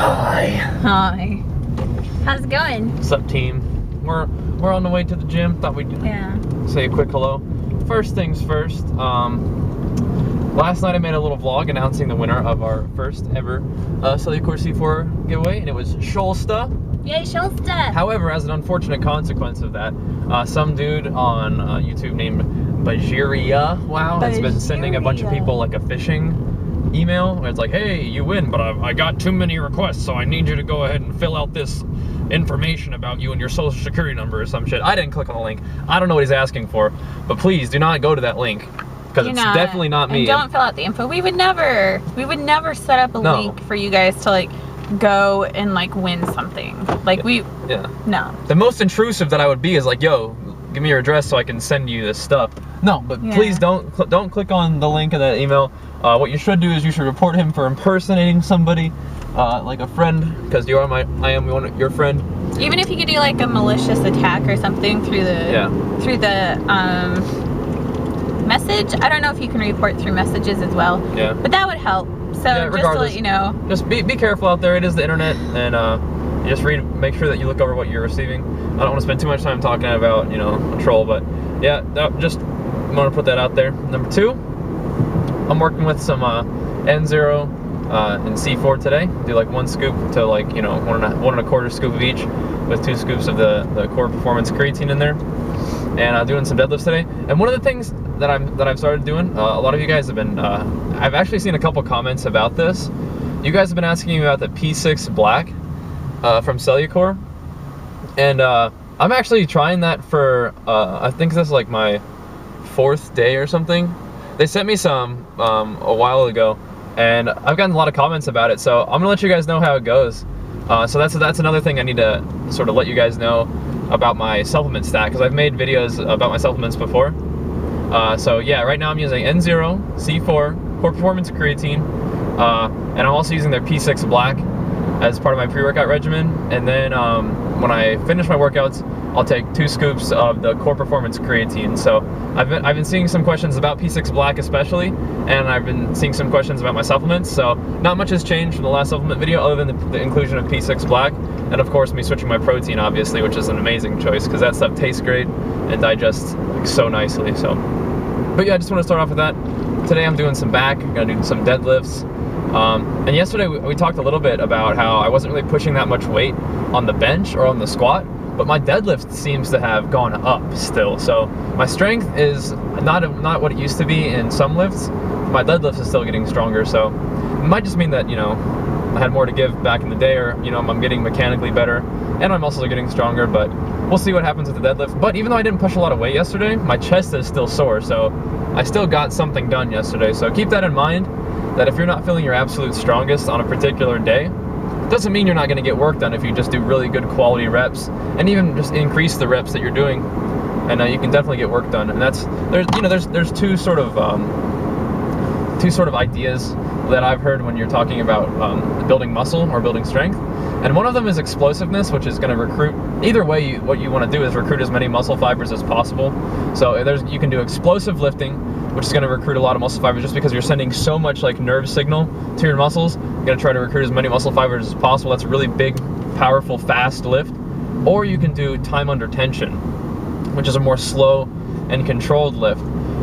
Hi. Hi. How's it going? What's up, team? We're on the way to the gym. Thought we'd say a quick hello. First things first. Last night I made a little vlog announcing the winner of our first ever Cellucor C4 giveaway, and it was Sholsta. Yay, Sholsta! However, as an unfortunate consequence of that, some dude on YouTube named BajheeraIRL has been sending a bunch of people like a phishing email where it's like, hey, you win, but I got too many requests, so I need you to go ahead and fill out this information about you and your social security number or some shit. I didn't click on the link. I don't know what he's asking for, but please do not go to that link because it's definitely not me. And don't fill out the info. We would never set up a link for you guys to like go and like win something. Like no. The most intrusive that I would be is like, yo, give me your address so I can send you this stuff. No, but please don't click on the link in that email. What you should do is you should report him for impersonating somebody, like a friend, because I am your friend. Even if you could do like a malicious attack or something through the message. I don't know if you can report through messages as well. Yeah. But that would help. So just to let you know. Just be careful out there. It is the internet, and just make sure that you look over what you're receiving. I don't want to spend too much time talking about, a troll, but yeah, just want to put that out there. Number 2, I'm working with some N0 and C4 today. Do like 1 scoop to like, 1.25 scoop of each, with 2 scoops of the core performance creatine in there. And doing some deadlifts today. And one of the things that I've started doing, a lot of you guys have been, I've actually seen a couple comments about this. You guys have been asking me about the P6 Black from Cellucor. And I'm actually trying that for, I think this is like my 4th day or something. They sent me some a while ago, and I've gotten a lot of comments about it, so I'm gonna let you guys know how it goes. So that's another thing I need to sort of let you guys know about my supplement stack, because I've made videos about my supplements before. So yeah, right now I'm using N0, C4, Core Performance Creatine, and I'm also using their P6 Black as part of my pre-workout regimen. And then when I finish my workouts, I'll take 2 scoops of the Core Performance Creatine. So I've been seeing some questions about P6 Black especially, and I've been seeing some questions about my supplements. So not much has changed from the last supplement video other than the inclusion of P6 Black, and of course me switching my protein, obviously, which is an amazing choice because that stuff tastes great and digests like so nicely. So, but yeah, I just want to start off with that. Today I'm doing some back, I'm gonna do some deadlifts. And yesterday we talked a little bit about how I wasn't really pushing that much weight on the bench or on the squat, but my deadlift seems to have gone up still. So my strength is not what it used to be in some lifts. My deadlift is still getting stronger, so it might just mean that, I had more to give back in the day, or, I'm getting mechanically better, and I'm also getting stronger, but we'll see what happens with the deadlift. But even though I didn't push a lot of weight yesterday, my chest is still sore, so I still got something done yesterday. So keep that in mind, that if you're not feeling your absolute strongest on a particular day, doesn't mean you're not going to get work done if you just do really good quality reps, and even just increase the reps that you're doing, and you can definitely get work done. And there's two sort of ideas that I've heard when you're talking about building muscle or building strength. And one of them is explosiveness, which is going to recruit, either way, what you want to do is recruit as many muscle fibers as possible. So you can do explosive lifting, which is going to recruit a lot of muscle fibers just because you're sending so much like nerve signal to your muscles. You're going to try to recruit as many muscle fibers as possible. That's a really big, powerful, fast lift. Or you can do time under tension, which is a more slow and controlled lift.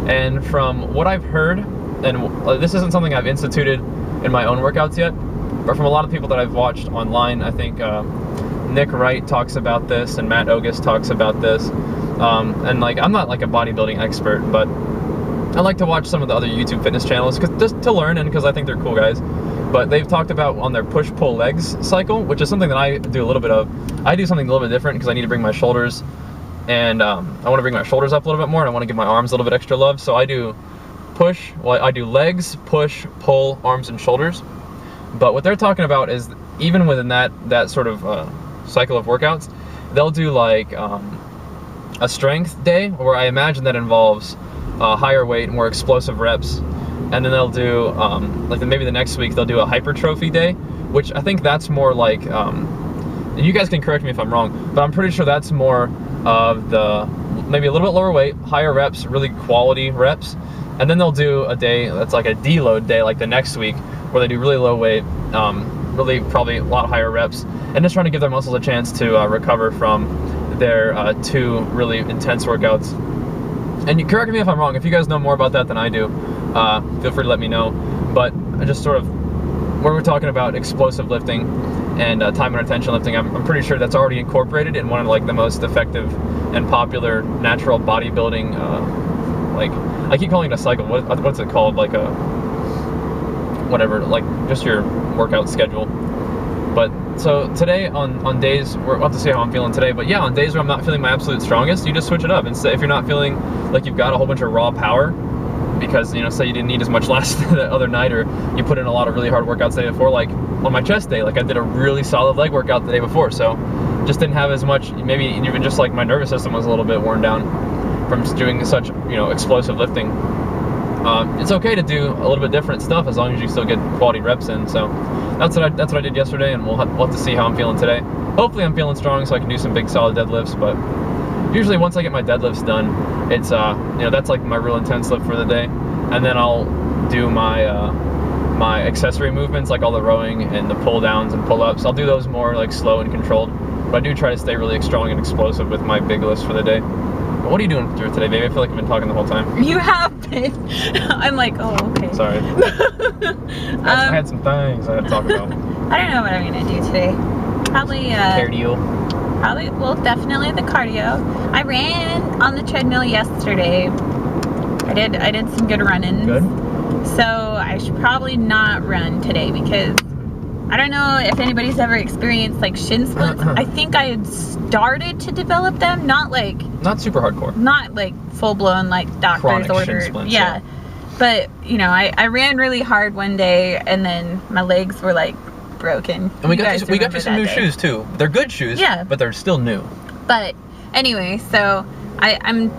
And from what I've heard, and this isn't something I've instituted in my own workouts yet, but from a lot of people that I've watched online, I think Nick Wright talks about this, and Matt Ogus talks about this. And like, I'm not like a bodybuilding expert, but I like to watch some of the other YouTube fitness channels just to learn, and because I think they're cool guys. But they've talked about on their push-pull legs cycle, which is something that I do a little bit of. I do something a little bit different because I need to bring my shoulders, and I want to bring my shoulders up a little bit more, and I want to give my arms a little bit extra love. So I do I do legs, push, pull, arms, and shoulders. But what they're talking about is even within that sort of cycle of workouts, they'll do like a strength day, where I imagine that involves higher weight, more explosive reps, and then they'll do like maybe the next week they'll do a hypertrophy day, which I think that's more like, and you guys can correct me if I'm wrong, but I'm pretty sure that's more of the maybe a little bit lower weight, higher reps, really quality reps, And then they'll do a day that's like a deload day, like the next week, where they do really low weight, really probably a lot higher reps, and just trying to give their muscles a chance to recover from their 2 really intense workouts. And you correct me if I'm wrong. If you guys know more about that than I do, feel free to let me know. But I just sort of, when we're talking about explosive lifting and time under tension lifting, I'm pretty sure that's already incorporated in one of like the most effective and popular natural bodybuilding, like, I keep calling it a cycle. What's it called? Like a, whatever, like just your workout schedule. But so today on days, we'll have to see how I'm feeling today, but yeah, on days where I'm not feeling my absolute strongest, you just switch it up. And say if you're not feeling like you've got a whole bunch of raw power, because, you know, say you didn't need as much last the other night, or you put in a lot of really hard workouts the day before, like on my chest day, like I did a really solid leg workout the day before, so just didn't have as much, maybe even just like my nervous system was a little bit worn down from doing such, you know, explosive lifting. It's okay to do a little bit different stuff as long as you still get quality reps in. So that's what I did yesterday, and we'll have to see how I'm feeling today. Hopefully I'm feeling strong so I can do some big solid deadlifts, but usually once I get my deadlifts done, it's you know, that's like my real intense lift for the day, and then I'll do my my accessory movements, like all the rowing and the pull downs and pull ups. I'll do those more like slow and controlled, but I do try to stay really strong and explosive with my big lifts for the day. But what are you doing through today, baby? I feel like I've been talking the whole time. You have been. I'm like, oh, okay. Sorry. I had some things I had to talk about. I don't know what I'm gonna do today. Probably cardio. Probably, well, definitely the cardio. I ran on the treadmill yesterday. I did some good running. Good. So I should probably not run today, because I don't know if anybody's ever experienced like shin splints. I think I had started to develop them, not super hardcore. Not like full blown like doctor's Chronic ordered. Shin splints, yeah. But you know, I ran really hard one day, and then my legs were like broken. And we got you some new shoes too. They're good shoes, yeah, but they're still new. But anyway, so I'm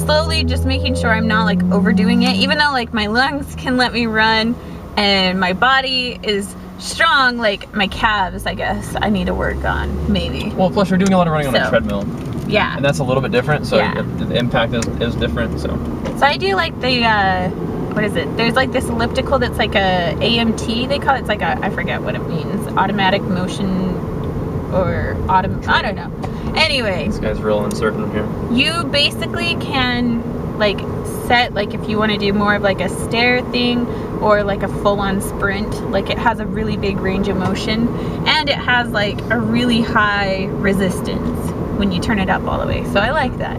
slowly just making sure I'm not like overdoing it, even though like my lungs can let me run and my body is strong. Like my calves, I guess I need to work on, maybe. Well, plus you're doing a lot of running on a treadmill. Yeah. And that's a little bit different, so yeah, the impact is different. So I do like the what is it? There's like this elliptical that's like a AMT, they call it. It's like a, I forget what it means, automatic motion or I don't know. Anyway, this guy's real uncertain here. You basically can like set, like if you want to do more of like a stair thing or like a full-on sprint, like it has a really big range of motion, and it has like a really high resistance when you turn it up all the way. So I like that.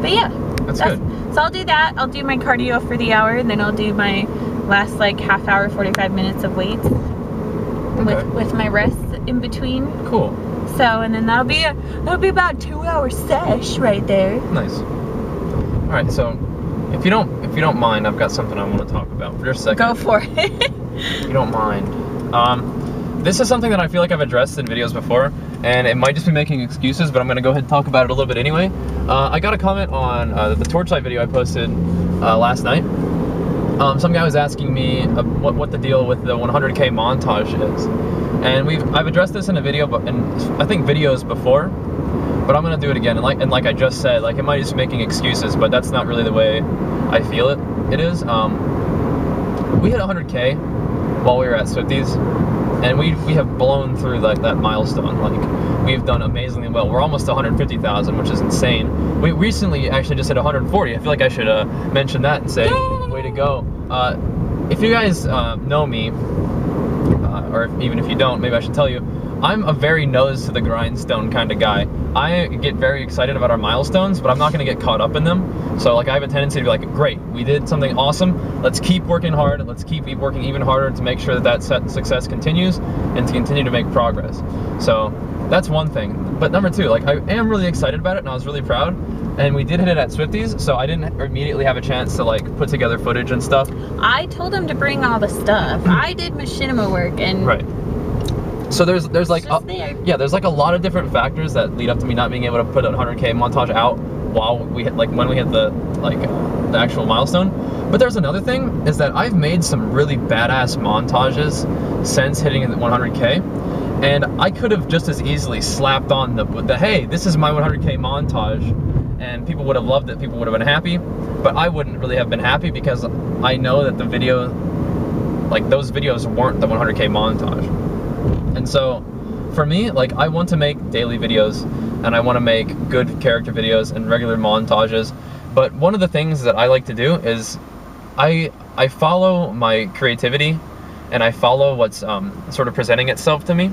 But yeah, that's good. So I'll do that. I'll do my cardio for the hour, and then I'll do my last like half hour, 45 minutes of weights, okay, with my rests in between. Cool. So, and then that'll be about 2 hour sesh right there. Nice. All right, so if you don't mind, I've got something I want to talk about for just a second. Go for it. If you don't mind. This is something that I feel like I've addressed in videos before, and it might just be making excuses, but I'm going to go ahead and talk about it a little bit anyway. I got a comment on the torchlight video I posted last night. Some guy was asking me what the deal with the 100K montage is, and I've addressed this in a video, and I think videos before, but I'm gonna do it again. And like I just said, like it might just be making excuses, but that's not really the way I feel it is. We hit 100K while we were at Swifties, and we have blown through like that milestone. Like we've done amazingly well. We're almost 150,000, which is insane. We recently actually just hit 140. I feel like I should mention that and say, way to go. If you guys know me, or even if you don't, maybe I should tell you, I'm a very nose to the grindstone kind of guy. I get very excited about our milestones, but I'm not going to get caught up in them. So like I have a tendency to be like, great, we did something awesome. Let's keep working hard. Let's keep working even harder to make sure that success continues and to continue to make progress. So that's one thing. But number two, like I am really excited about it, and I was really proud. And we did hit it at Swifties, so I didn't immediately have a chance to like put together footage and stuff. I told him to bring all the stuff. I did machinima work, and right. So there's like there's like a lot of different factors that lead up to me not being able to put a 100K montage out while we hit, like when we hit the the actual milestone. But there's another thing, is that I've made some really badass montages since hitting the 100K, and I could have just as easily slapped on the hey, this is my 100K montage, and people would have loved it, people would have been happy, but I wouldn't really have been happy because I know that the video, like those videos weren't the 100K montage. And so for me, like I want to make daily videos and I want to make good character videos and regular montages, but one of the things that I like to do is I follow my creativity and I follow what's sort of presenting itself to me,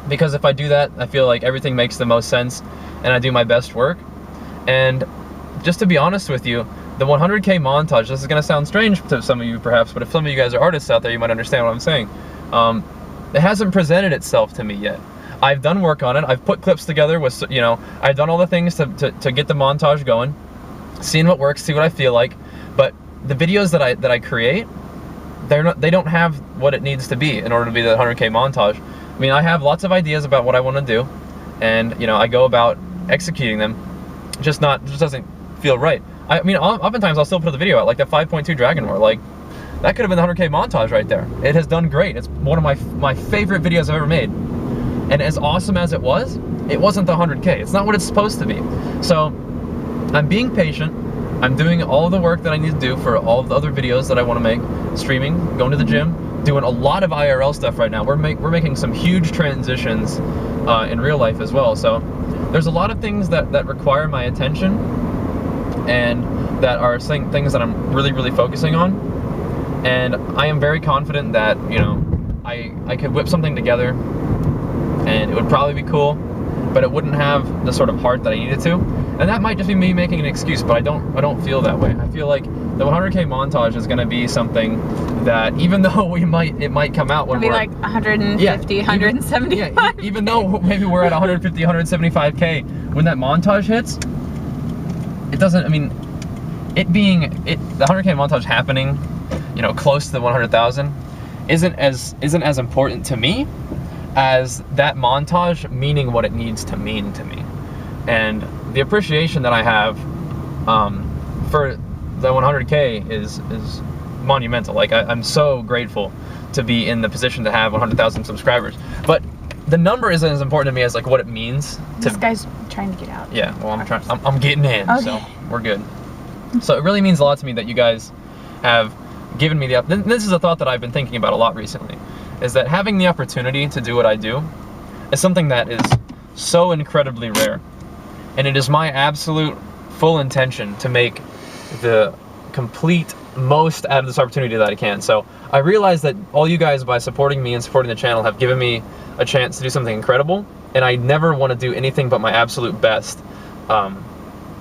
because if I do that, I feel like everything makes the most sense and I do my best work. And just to be honest with you, the 100K montage, this is going to sound strange to some of you perhaps, but if some of you guys are artists out there, you might understand what I'm saying. It hasn't presented itself to me yet. I've done work on it. I've put clips together with, you know, I've done all the things to get the montage going, seeing what works, see what I feel like. But the videos that I create, they don't have what it needs to be in order to be the 100K montage. I mean, I have lots of ideas about what I want to do, and you know, I go about executing them. Just doesn't feel right. I mean, oftentimes I'll still put the video out, like the 5.2 Dragon War. Like that could have been the 100K montage right there. It has done great. It's one of my favorite videos I've ever made. And as awesome as it wasn't the 100K. It's not what it's supposed to be. So I'm being patient. I'm doing all the work that I need to do for all of the other videos that I want to make. Streaming, going to the gym, doing a lot of IRL stuff right now. We're making some huge transitions in real life as well. So there's a lot of things that require my attention and that are things that I'm really focusing on. And I am very confident that, you know, I could whip something together and it would probably be cool, but it wouldn't have the sort of heart that I needed to. And that might just be me making an excuse, but I don't feel that way. I feel like the 100K montage is going to be something that, even though it might come out when we're like 150, 175. Even though maybe we're at 150, 175K, when that montage hits, it doesn't. I mean, the 100K montage happening, you know, close to the 100,000, isn't as important to me as that montage meaning what it needs to mean to me. And the appreciation that I have for the 100K is monumental. Like I'm so grateful to be in the position to have 100,000 subscribers. But the number isn't as important to me as like what it means. This guy's trying to get out. Yeah, well I'm getting in, okay. So we're good. So it really means a lot to me that you guys have given me this is a thought that I've been thinking about a lot recently, is that having the opportunity to do what I do is something that is so incredibly rare. And it is my absolute full intention to make the complete most out of this opportunity that I can. So I realize that all you guys, by supporting me and supporting the channel, have given me a chance to do something incredible, and I never want to do anything but my absolute best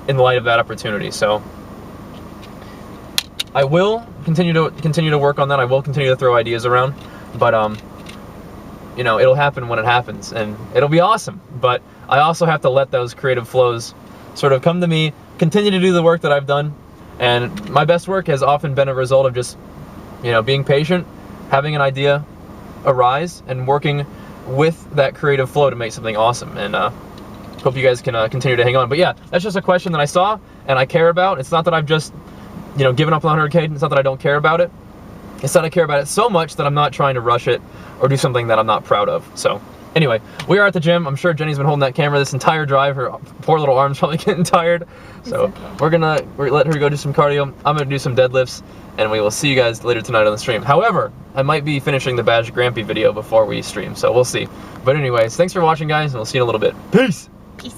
in light of that opportunity. So I will continue to work on that. I will continue to throw ideas around, but you know, it'll happen when it happens, and it'll be awesome. But I also have to let those creative flows sort of come to me, continue to do the work that I've done. And my best work has often been a result of just, you know, being patient, having an idea arise, and working with that creative flow to make something awesome. And hope you guys can continue to hang on. But yeah, that's just a question that I saw and I care about. It's not that I've just, you know, given up on 100K. It's not that I don't care about it. It's that I care about it so much that I'm not trying to rush it or do something that I'm not proud of. So anyway, we are at the gym. I'm sure Jenny's been holding that camera this entire drive. Her poor little arm's probably getting tired. So okay. We're gonna let her go do some cardio. I'm gonna do some deadlifts, and we will see you guys later tonight on the stream. However, I might be finishing the Badge Grampy video before we stream, so we'll see. But anyways, thanks for watching, guys, and we'll see you in a little bit. Peace! Peace.